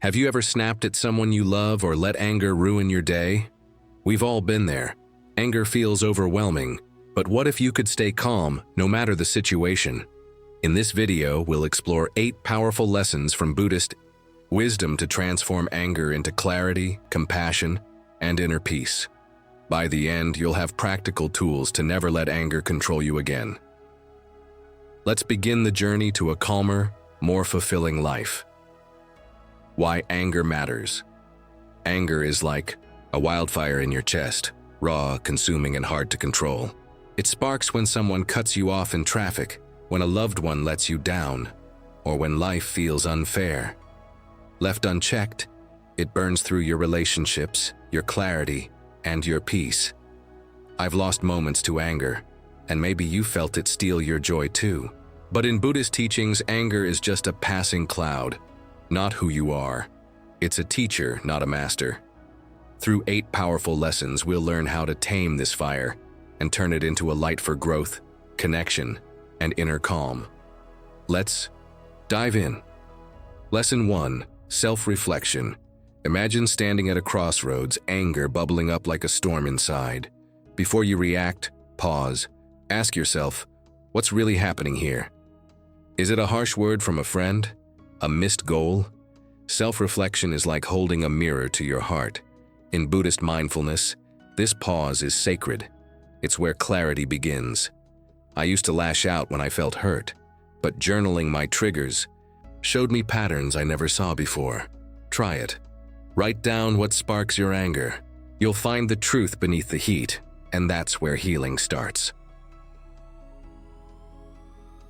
Have you ever snapped at someone you love or let anger ruin your day? We've all been there. Anger feels overwhelming, but what if you could stay calm no matter the situation? In this video, we'll explore 8 powerful lessons from Buddhist wisdom to transform anger into clarity, compassion, and inner peace. By the end, you'll have practical tools to never let anger control you again. Let's begin the journey to a calmer, more fulfilling life. Why anger matters. Anger is like a wildfire in your chest, raw, consuming, and hard to control. It sparks when someone cuts you off in traffic, when a loved one lets you down, or when life feels unfair. Left unchecked, it burns through your relationships, your clarity, and your peace. I've lost moments to anger, and maybe you felt it steal your joy too. But in Buddhist teachings, anger is just a passing cloud, not who you are. It's a teacher, not a master. Through 8 powerful lessons, we'll learn how to tame this fire and turn it into a light for growth, connection, and inner calm. Let's dive in. Lesson 1. Self-reflection. Imagine standing at a crossroads, anger bubbling up like a storm inside. Before you react, pause. Ask yourself, what's really happening here? Is it a harsh word from a friend? A missed goal? Self-reflection is like holding a mirror to your heart. In Buddhist mindfulness, this pause is sacred. It's where clarity begins. I used to lash out when I felt hurt, but journaling my triggers showed me patterns I never saw before. Try it. Write down what sparks your anger. You'll find the truth beneath the heat, and that's where healing starts.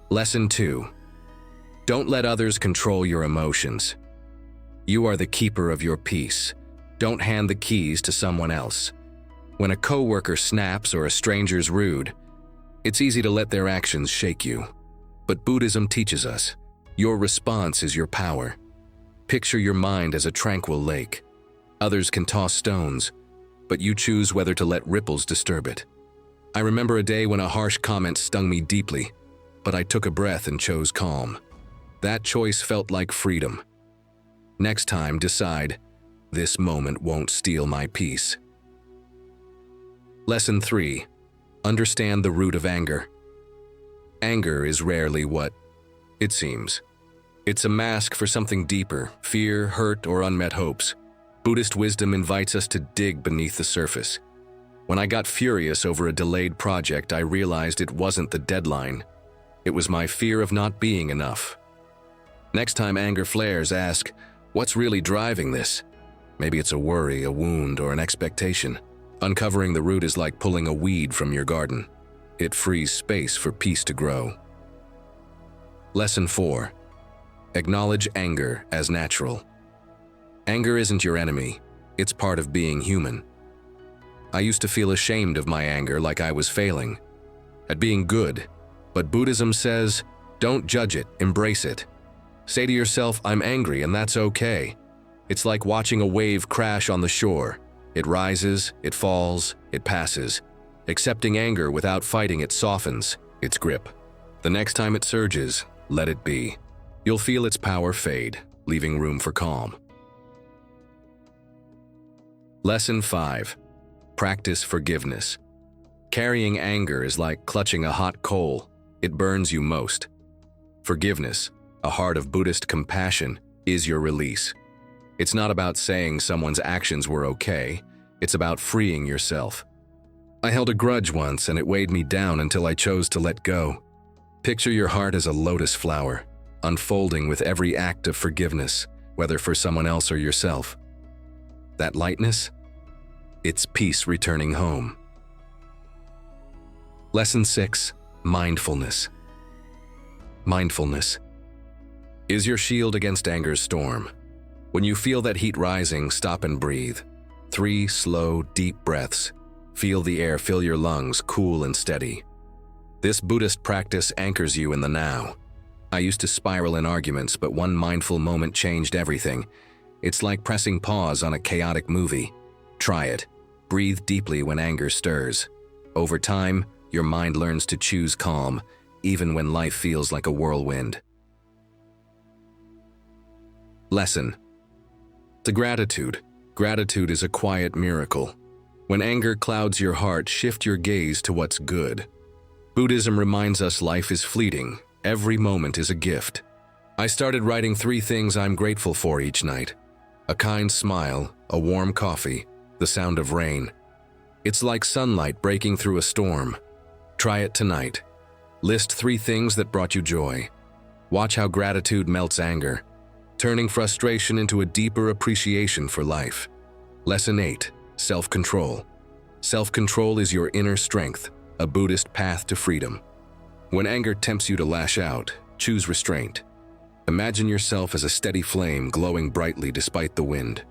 Lesson 2. Don't let others control your emotions. You are the keeper of your peace. Don't hand the keys to someone else. When a coworker snaps or a stranger's rude, it's easy to let their actions shake you. But Buddhism teaches us, your response is your power. Picture your mind as a tranquil lake. Others can toss stones, but you choose whether to let ripples disturb it. I remember a day when a harsh comment stung me deeply, but I took a breath and chose calm. That choice felt like freedom. Next time, decide, this moment won't steal my peace. Lesson 3. Understand the root of anger. Anger is rarely what it seems. It's a mask for something deeper, fear, hurt, or unmet hopes. Buddhist wisdom invites us to dig beneath the surface. When I got furious over a delayed project, I realized it wasn't the deadline. It was my fear of not being enough. Next time anger flares, ask, what's really driving this? Maybe it's a worry, a wound, or an expectation. Uncovering the root is like pulling a weed from your garden. It frees space for peace to grow. Lesson 4. Acknowledge anger as natural. Anger isn't your enemy. It's part of being human. I used to feel ashamed of my anger, like I was failing at being good. But Buddhism says, don't judge it, embrace it. Say to yourself, I'm angry, and that's okay. It's like watching a wave crash on the shore. It rises, it falls, it passes. Accepting anger without fighting it softens its grip. The next time it surges, let it be. You'll feel its power fade, leaving room for calm. Lesson 5. Practice forgiveness. Carrying anger is like clutching a hot coal. It burns you most. Forgiveness, a heart of Buddhist compassion, is your release. It's not about saying someone's actions were okay. It's about freeing yourself. I held a grudge once, and it weighed me down until I chose to let go. Picture your heart as a lotus flower, unfolding with every act of forgiveness, whether for someone else or yourself. That lightness? It's peace returning home. Lesson 6. Mindfulness. Mindfulness is your shield against anger's storm. When you feel that heat rising, stop and breathe. 3 slow, deep breaths. Feel the air fill your lungs, cool and steady. This Buddhist practice anchors you in the now. I used to spiral in arguments, but one mindful moment changed everything. It's like pressing pause on a chaotic movie. Try it. Breathe deeply when anger stirs. Over time, your mind learns to choose calm, even when life feels like a whirlwind. Lesson: To gratitude. Gratitude is a quiet miracle. When anger clouds your heart, shift your gaze to what's good. Buddhism reminds us life is fleeting. Every moment is a gift. I started writing 3 things I'm grateful for each night. A kind smile, a warm coffee, the sound of rain. It's like sunlight breaking through a storm. Try it tonight. List 3 things that brought you joy. Watch how gratitude melts anger, turning frustration into a deeper appreciation for life. Lesson 8. Self-control. Self-control is your inner strength, a Buddhist path to freedom. When anger tempts you to lash out, choose restraint. Imagine yourself as a steady flame glowing brightly despite the wind.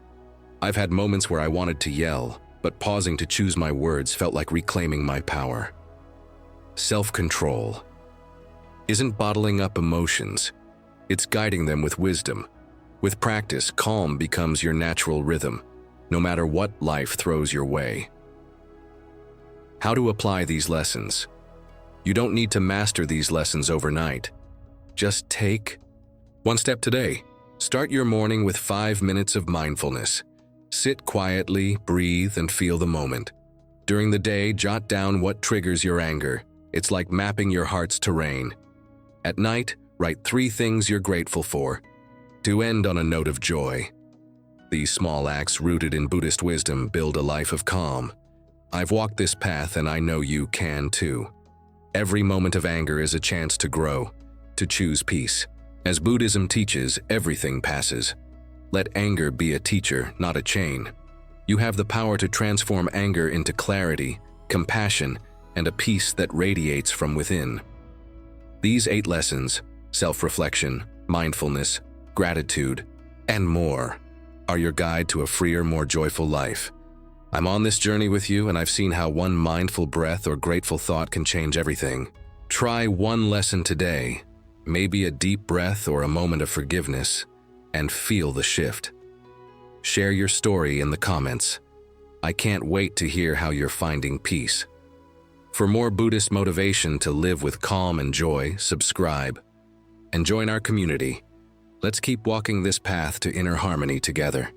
I've had moments where I wanted to yell, but pausing to choose my words felt like reclaiming my power. Self-control isn't bottling up emotions. It's guiding them with wisdom. With practice, calm becomes your natural rhythm, no matter what life throws your way. How to apply these lessons? You don't need to master these lessons overnight. Just take one step today. Start your morning with 5 minutes of mindfulness. Sit quietly, breathe, and feel the moment. During the day, jot down what triggers your anger. It's like mapping your heart's terrain. At night, write 3 things you're grateful for. To end on a note of joy. These small acts rooted in Buddhist wisdom build a life of calm. I've walked this path and I know you can too. Every moment of anger is a chance to grow, to choose peace. As Buddhism teaches, everything passes. Let anger be a teacher, not a chain. You have the power to transform anger into clarity, compassion, and a peace that radiates from within. These 8 lessons, self-reflection, mindfulness, gratitude, and more, are your guide to a freer, more joyful life. I'm on this journey with you, and I've seen how one mindful breath or grateful thought can change everything. Try one lesson today, maybe a deep breath or a moment of forgiveness, and feel the shift. Share your story in the comments. I can't wait to hear how you're finding peace. For more Buddhist motivation to live with calm and joy, subscribe and join our community. Let's keep walking this path to inner harmony together.